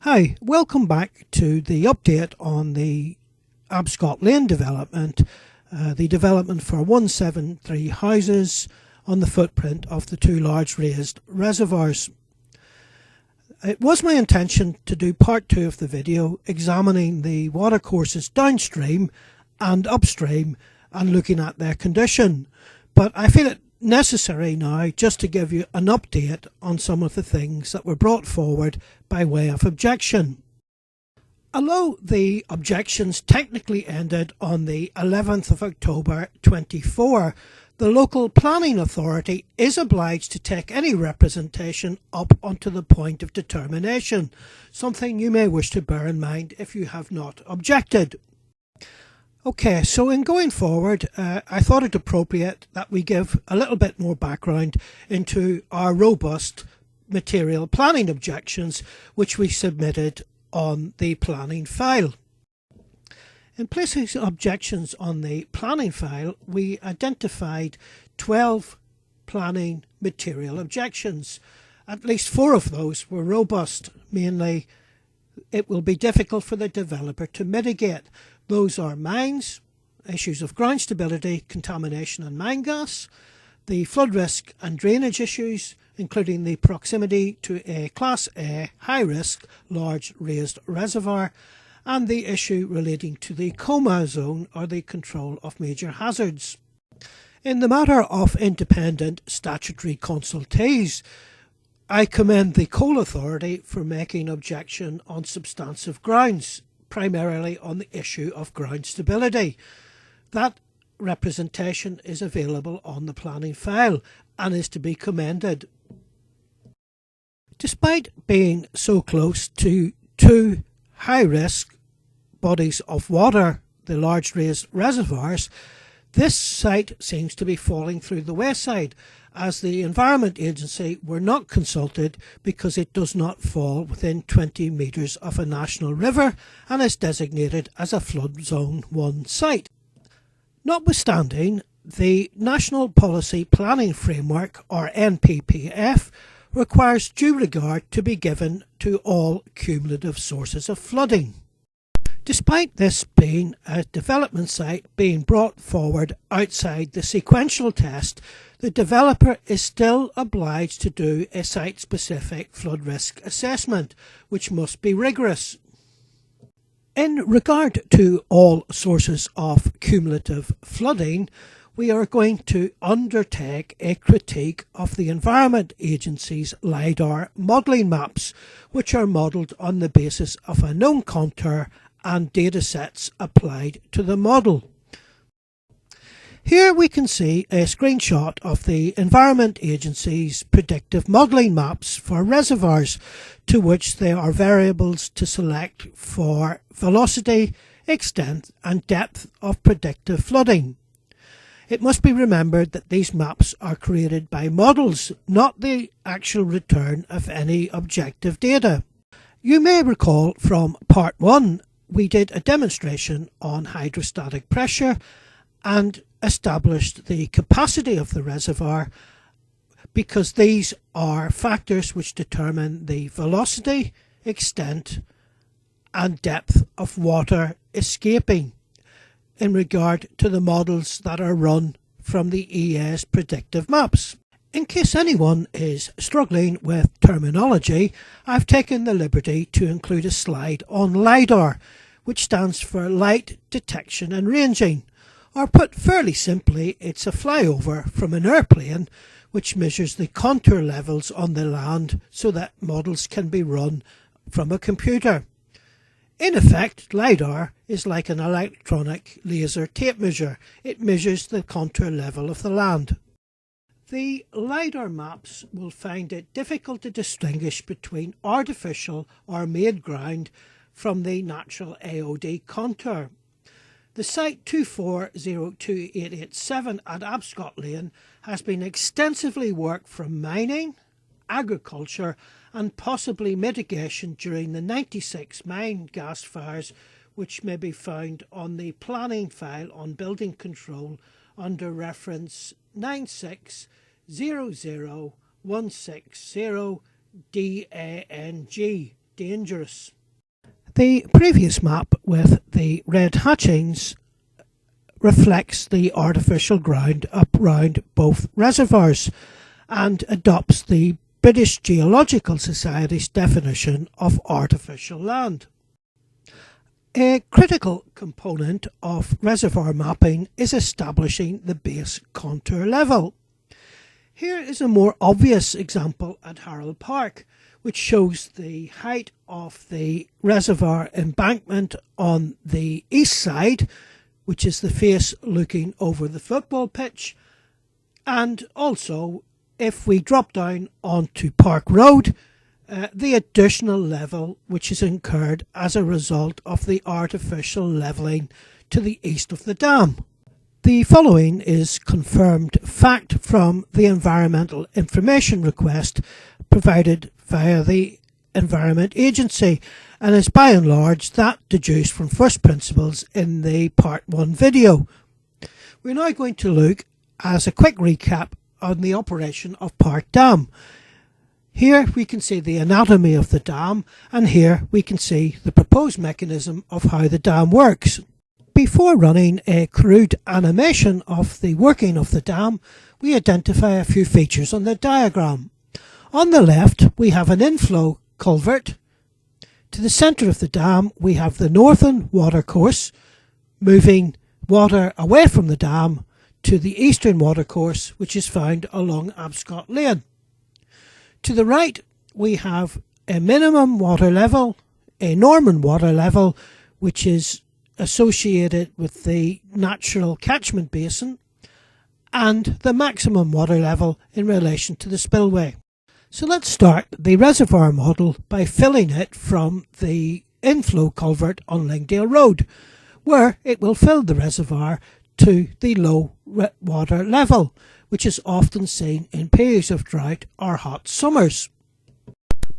Hi, welcome back to the update on the Abscott Lane development, the development for 173 houses on the footprint of the two large raised reservoirs. It was my intention to do part 2 of the video examining the watercourses downstream and upstream and looking at their condition, but I feel it necessary now just to give you an update on some of the things that were brought forward by way of objection. Although the objections technically ended on the 11th of October 24, the local planning authority is obliged to take any representation up unto the point of determination, something you may wish to bear in mind if you have not objected. Okay, so in going forward, I thought it appropriate that we give a little bit more background into our robust material planning objections, which we submitted on the planning file. In placing objections on the planning file, we identified 12 planning material objections. At least 4 of those were robust, mainly it will be difficult for the developer to mitigate. Those are mines, issues of ground stability, contamination and mine gas, the flood risk and drainage issues, including the proximity to a Class A high-risk large raised reservoir, and the issue relating to the coma zone or the control of major hazards. In the matter of independent statutory consultees, I commend the Coal Authority for making objection on substantive grounds, primarily on the issue of ground stability. That representation is available on the planning file and is to be commended. Despite being so close to 2 high-risk bodies of water, the large raised reservoirs, this site seems to be falling through the wayside, as the Environment Agency were not consulted because it does not fall within 20 metres of a national river and is designated as a Flood Zone 1 site. Notwithstanding, the National Policy Planning Framework, or NPPF, requires due regard to be given to all cumulative sources of flooding. Despite this being a development site being brought forward outside the sequential test, the developer is still obliged to do a site-specific flood risk assessment, which must be rigorous. In regard to all sources of cumulative flooding, we are going to undertake a critique of the Environment Agency's LIDAR modelling maps, which are modelled on the basis of a known contour and data sets applied to the model. Here we can see a screenshot of the Environment Agency's predictive modelling maps for reservoirs, to which there are variables to select for velocity, extent and depth of predictive flooding. It must be remembered that these maps are created by models, not the actual return of any objective data. You may recall from part 1 we did a demonstration on hydrostatic pressure and established the capacity of the reservoir, because these are factors which determine the velocity, extent and depth of water escaping in regard to the models that are run from the EA's predictive maps. In case anyone is struggling with terminology, I've taken the liberty to include a slide on LIDAR, which stands for Light Detection and Ranging, or put fairly simply, it's a flyover from an airplane which measures the contour levels on the land so that models can be run from a computer. In effect, LIDAR is like an electronic laser tape measure. It measures the contour level of the land. The LIDAR maps will find it difficult to distinguish between artificial or made ground from the natural AOD contour. The site 2402887 at Abscott Lane has been extensively worked from mining, agriculture and possibly mitigation during the 96 mine gas fires, which may be found on the planning file on building control under reference 9600160 DANG. dangerous. The previous map with the red hatchings reflects the artificial ground up round both reservoirs and adopts the British Geological Society's definition of artificial land. A critical component of reservoir mapping is establishing the base contour level. Here is a more obvious example at Harold Park, which shows the height of the reservoir embankment on the east side, which is the face looking over the football pitch, and also if we drop down onto Park Road, the additional level which is incurred as a result of the artificial levelling to the east of the dam. The following is confirmed fact from the Environmental Information Request provided via the Environment Agency, and is by and large that deduced from first principles in the Part 1 video. We're now going to look as a quick recap on the operation of Park Dam. Here we can see the anatomy of the dam, and here we can see the proposed mechanism of how the dam works. Before running a crude animation of the working of the dam, we identify a few features on the diagram. On the left we have an inflow culvert. To the centre of the dam we have the northern watercourse, moving water away from the dam to the eastern watercourse, which is found along Abscott Lane. To the right we have a minimum water level, a Norman water level, which is associated with the natural catchment basin, and the maximum water level in relation to the spillway. So let's start the reservoir model by filling it from the inflow culvert on Langdale Road, where it will fill the reservoir to the low water level, which is often seen in periods of drought or hot summers.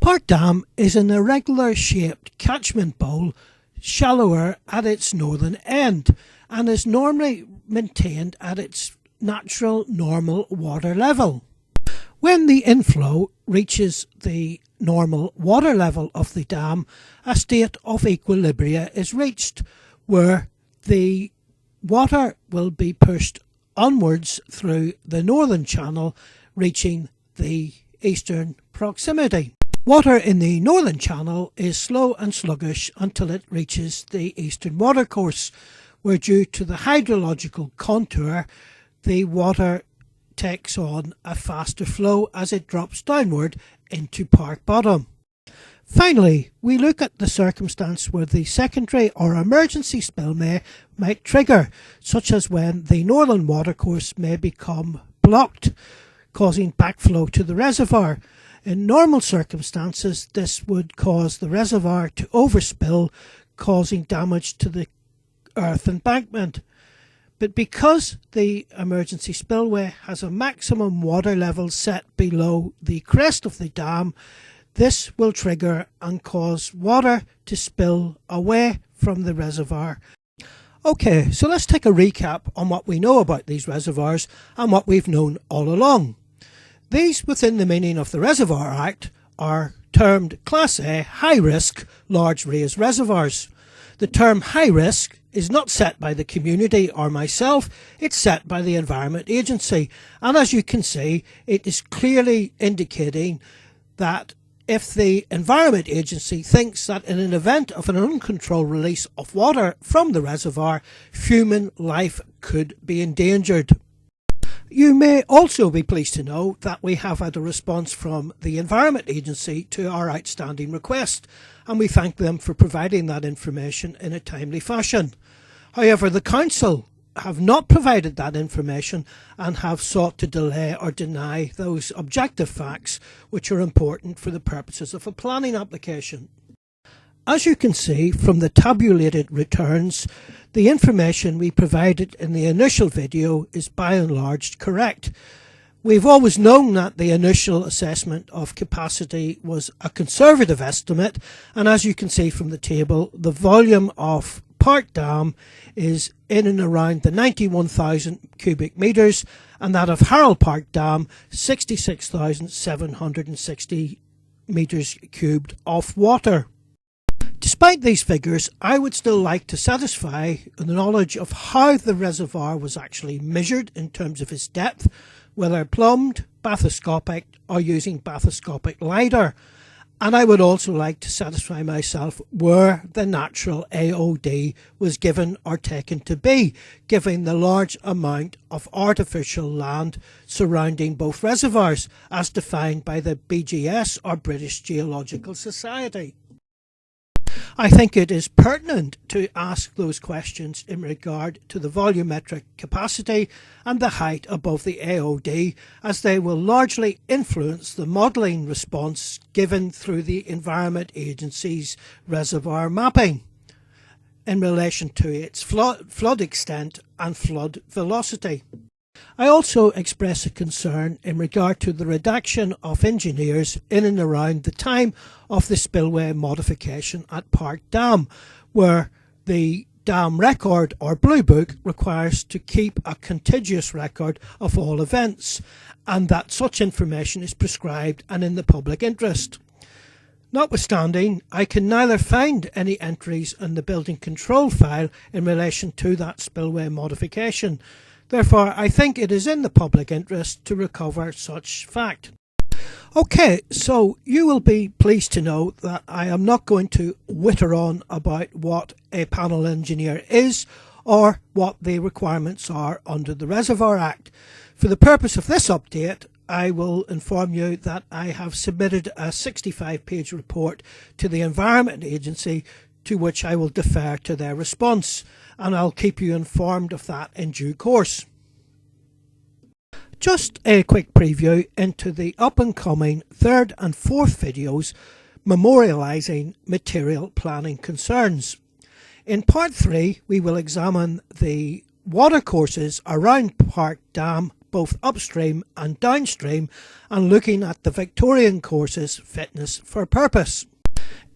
Park Dam is an irregular shaped catchment bowl, shallower at its northern end, and is normally maintained at its natural normal water level. When the inflow reaches the normal water level of the dam, a state of equilibria is reached, where the water will be pushed onwards through the northern channel, reaching the eastern proximity. Water in the northern channel is slow and sluggish until it reaches the eastern watercourse, where due to the hydrological contour, the water takes on a faster flow as it drops downward into Park Bottom. Finally, we look at the circumstance where the secondary or emergency spill might trigger, such as when the northern watercourse may become blocked, causing backflow to the reservoir. In normal circumstances, this would cause the reservoir to overspill, causing damage to the earth embankment. But because the emergency spillway has a maximum water level set below the crest of the dam, this will trigger and cause water to spill away from the reservoir. Okay, so let's take a recap on what we know about these reservoirs and what we've known all along. These, within the meaning of the Reservoir Act, are termed Class A high risk large raised reservoirs. The term high risk is not set by the community or myself, it's set by the Environment Agency, and as you can see, it is clearly indicating that if the Environment Agency thinks that in an event of an uncontrolled release of water from the reservoir, human life could be endangered. You may also be pleased to know that we have had a response from the Environment Agency to our outstanding request, and we thank them for providing that information in a timely fashion. However, the Council have not provided that information and have sought to delay or deny those objective facts which are important for the purposes of a planning application. As you can see from the tabulated returns, the information we provided in the initial video is by and large correct. We've always known that the initial assessment of capacity was a conservative estimate, and as you can see from the table, the volume of Park Dam is in and around the 91,000 cubic metres, and that of Harold Park Dam 66,760 metres cubed of water. Despite these figures, I would still like to satisfy the knowledge of how the reservoir was actually measured in terms of its depth, whether plumbed, bathoscopic or using bathoscopic LiDAR. And I would also like to satisfy myself where the natural AOD was given or taken to be, given the large amount of artificial land surrounding both reservoirs, as defined by the BGS or British Geological Society. I think it is pertinent to ask those questions in regard to the volumetric capacity and the height above the AOD, as they will largely influence the modelling response given through the Environment Agency's reservoir mapping in relation to its flood extent and flood velocity. I also express a concern in regard to the redaction of engineers in and around the time of the spillway modification at Park Dam, where the dam record or Blue Book requires to keep a contiguous record of all events, and that such information is prescribed and in the public interest. Notwithstanding, I can neither find any entries in the building control file in relation to that spillway modification. Therefore, I think it is in the public interest to recover such fact. Okay, so you will be pleased to know that I am not going to witter on about what a panel engineer is or what the requirements are under the Reservoir Act. For the purpose of this update, I will inform you that I have submitted a 65-page report to the Environment Agency, to which I will defer to their response, and I'll keep you informed of that in due course. Just a quick preview into the up-and-coming third and fourth videos memorialising material planning concerns. In part 3, we will examine the watercourses around Park Dam, both upstream and downstream, and looking at the Victorian courses fitness for purpose.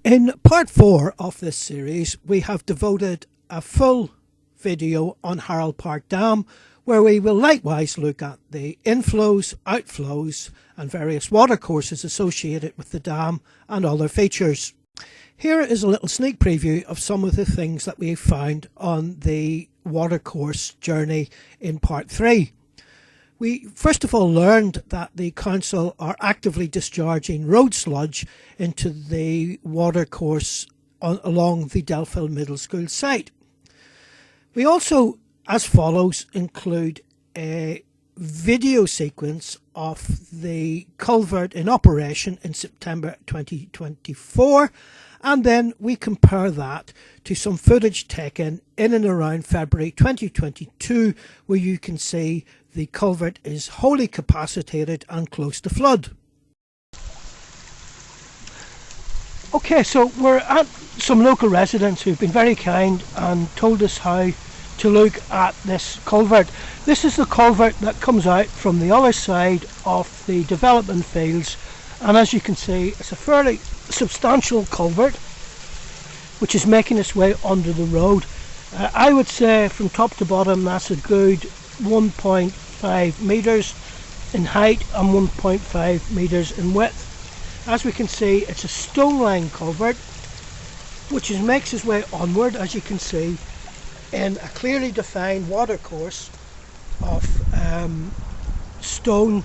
In part 4 of this series, we have devoted a full video on Harold Park Dam, where we will likewise look at the inflows, outflows and various watercourses associated with the dam and other features. Here is a little sneak preview of some of the things that we found on the watercourse journey in part 3. We first of all learned that the council are actively discharging road sludge into the watercourse along the Delville Middle School site. We also, as follows, include a video sequence of the culvert in operation in September 2024, and then we compare that to some footage taken in and around February 2022, where you can see the culvert is wholly capacitated and close to flood. Okay, so we're at some local residents who've been very kind and told us how to look at this culvert. This is the culvert that comes out from the other side of the development fields, and as you can see, it's a fairly substantial culvert which is making its way under the road. I would say from top to bottom that's a good 1.5 metres in height and 1.5 metres in width. As we can see, it's a stone line culvert which makes its way onward, as you can see, in a clearly defined watercourse of stone,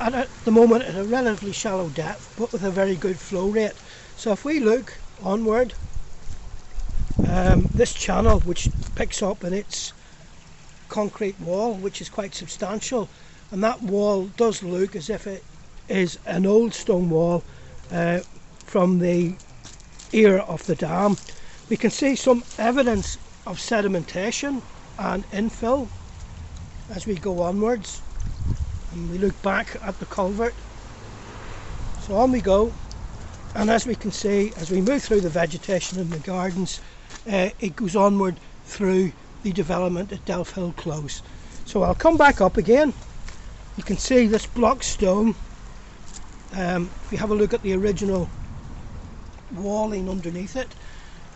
and at the moment at a relatively shallow depth but with a very good flow rate. So if we look onward, this channel which picks up in its concrete wall, which is quite substantial, and that wall does look as if it is an old stone wall from the era of the dam. We can see some evidence of sedimentation and infill as we go onwards, and we look back at the culvert. So on we go, and as we can see, as we move through the vegetation in the gardens, it goes onward through the development at Delville Close. So I'll come back up again. You can see this block stone. If you have a look at the original walling underneath it,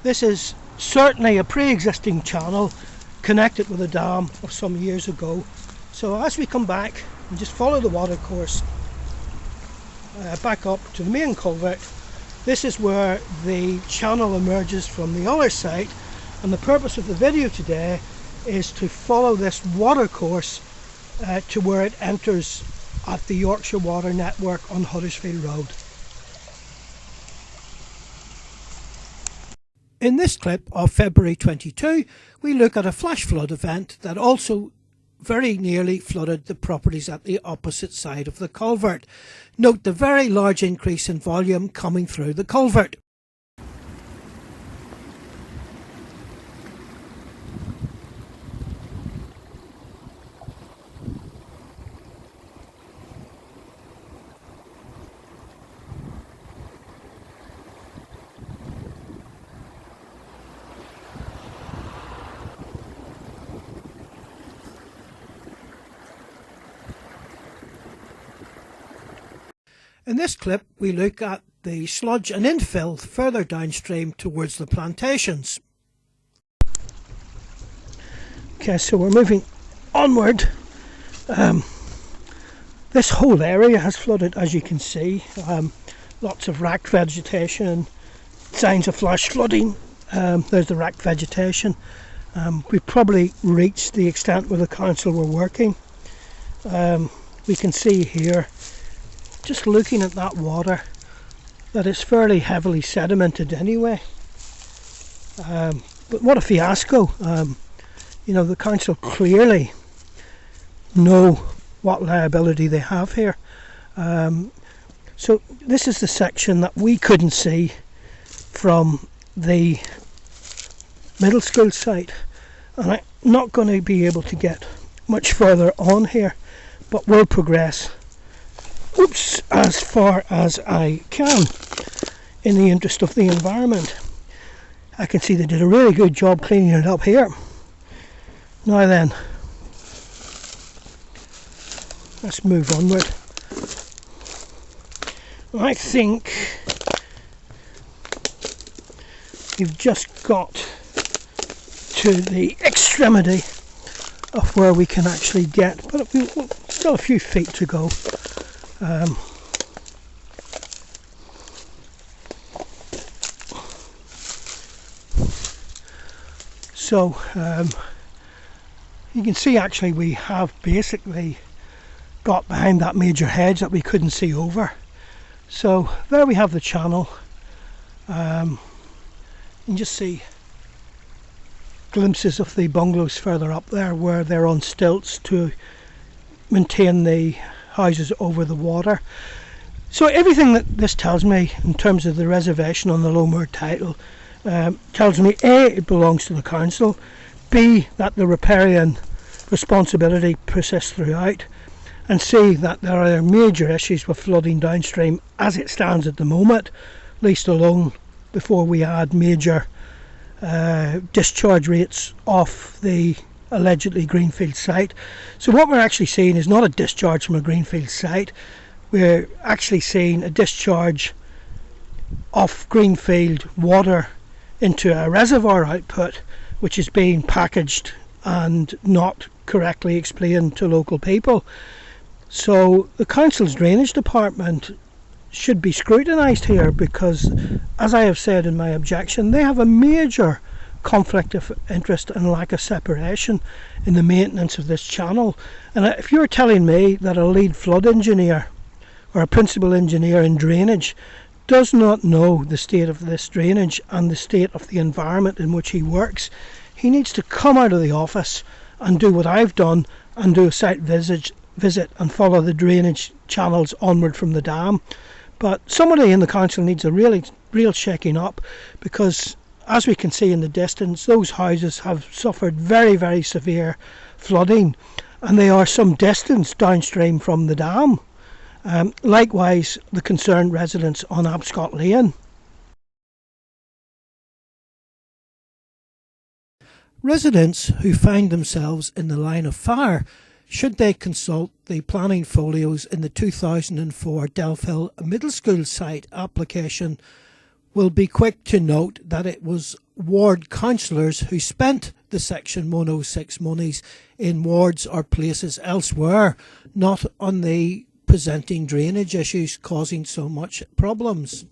this is certainly a pre-existing channel connected with a dam of some years ago. So as we come back and just follow the watercourse, back up to the main culvert. This is where the channel emerges from the other side, and the purpose of the video today is to follow this watercourse to where it enters at the Yorkshire Water Network on Huddersfield Road. In this clip of February 22, we look at a flash flood event that also very nearly flooded the properties at the opposite side of the culvert. Note the very large increase in volume coming through the culvert. In this clip, we look at the sludge and infill further downstream towards the plantations. Okay, so we're moving onward. This whole area has flooded, as you can see. Lots of racked vegetation, signs of flash flooding. There's the racked vegetation. We've probably reached the extent where the council were working. We can see here, just looking at that water, that it's fairly heavily sedimented anyway. But what a fiasco. You know, the council clearly know what liability they have here. So this is the section that we couldn't see from the middle school site, and I'm not going to be able to get much further on here, but we'll progress as far as I can in the interest of the environment. I can see they did a really good job cleaning it up here. Now then, let's move onward. I think we've just got to the extremity of where we can actually get, but we've still a few feet to go. So you can see actually we have basically got behind that major hedge that we couldn't see over. So there we have the channel. You can just see glimpses of the bungalows further up there where they're on stilts to maintain the houses over the water. So everything that this tells me in terms of the reservation on the Low Moor title tells me A, it belongs to the council, B, that the riparian responsibility persists throughout, and C, that there are major issues with flooding downstream as it stands at the moment, least alone before we add major discharge rates off the allegedly greenfield site. So what we're actually seeing is not a discharge from a greenfield site, we're actually seeing a discharge of greenfield water into a reservoir output, which is being packaged and not correctly explained to local people. So the council's drainage department should be scrutinised here, because, as I have said in my objection, they have a major conflict of interest and lack of separation in the maintenance of this channel. And if you're telling me that a lead flood engineer or a principal engineer in drainage does not know the state of this drainage and the state of the environment in which he works, he needs to come out of the office and do what I've done and do a site visit and follow the drainage channels onward from the dam. But somebody in the council needs a real shaking up, because as we can see in the distance, those houses have suffered very, very severe flooding, and they are some distance downstream from the dam. Likewise, the concerned residents on Abscott Lane. Residents who find themselves in the line of fire, should they consult the planning folios in the 2004 Delphill Middle School site application, will be quick to note that it was ward councillors who spent the Section 106 monies in wards or places elsewhere, not on the presenting drainage issues causing so much problems.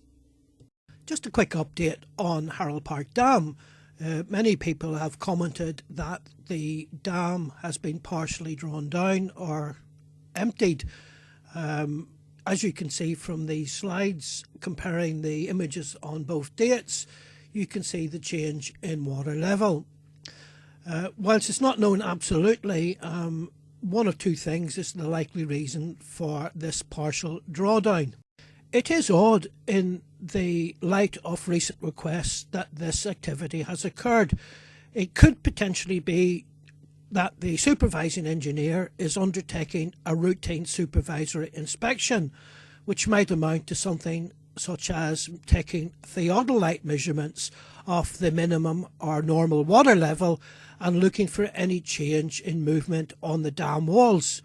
Just a quick update on Harold Park Dam. Many people have commented that the dam has been partially drawn down or emptied. As you can see from these slides, comparing the images on both dates, you can see the change in water level. Whilst it's not known absolutely, one of two things is the likely reason for this partial drawdown. It is odd in the light of recent requests that this activity has occurred. It could potentially be that the supervising engineer is undertaking a routine supervisory inspection, which might amount to something such as taking theodolite measurements of the minimum or normal water level and looking for any change in movement on the dam walls.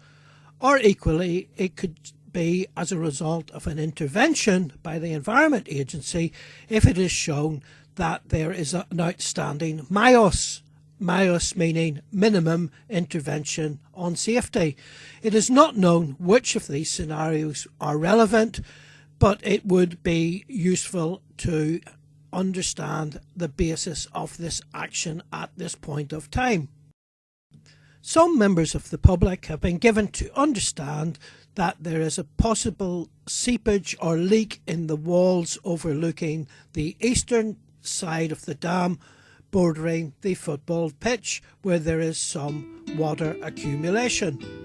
Or equally, it could be as a result of an intervention by the Environment Agency if it is shown that there is an outstanding MIOS. MIOS meaning minimum intervention on safety. It is not known which of these scenarios are relevant, but it would be useful to understand the basis of this action at this point of time. Some members of the public have been given to understand that there is a possible seepage or leak in the walls overlooking the eastern side of the dam, bordering the football pitch, where there is some water accumulation.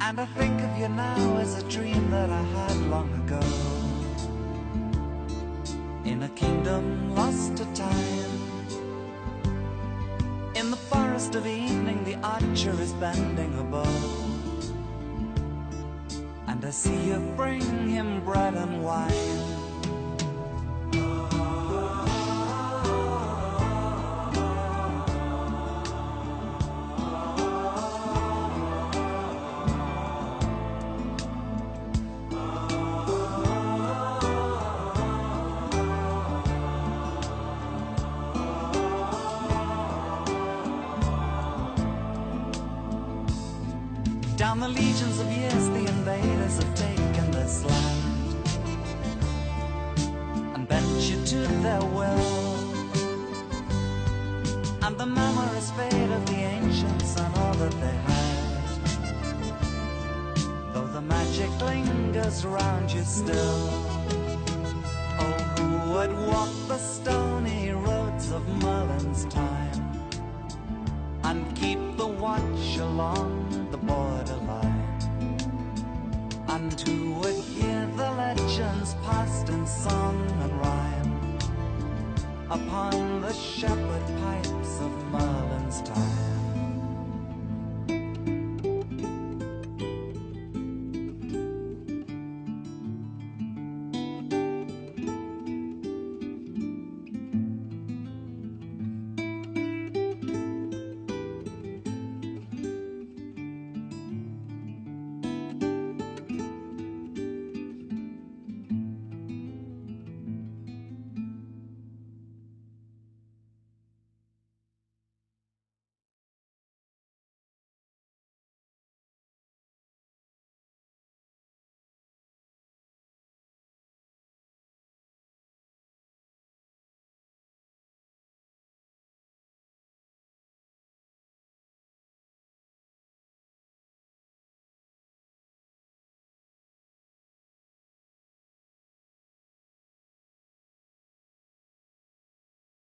And I think of you now as a dream that I had long ago, in a kingdom lost to time. In the forest of evening the archer is bending a bow, and I see you bring him bread and wine. Down the legions of years the invaders have taken this land and bent you to their will, and the memories fade of the ancients and all that they had, though the magic lingers round you still. Oh, who would walk the stony roads of Merlin's time and keep the watch along the borderline, and who would hear the legends passed in song and rhyme upon the shepherd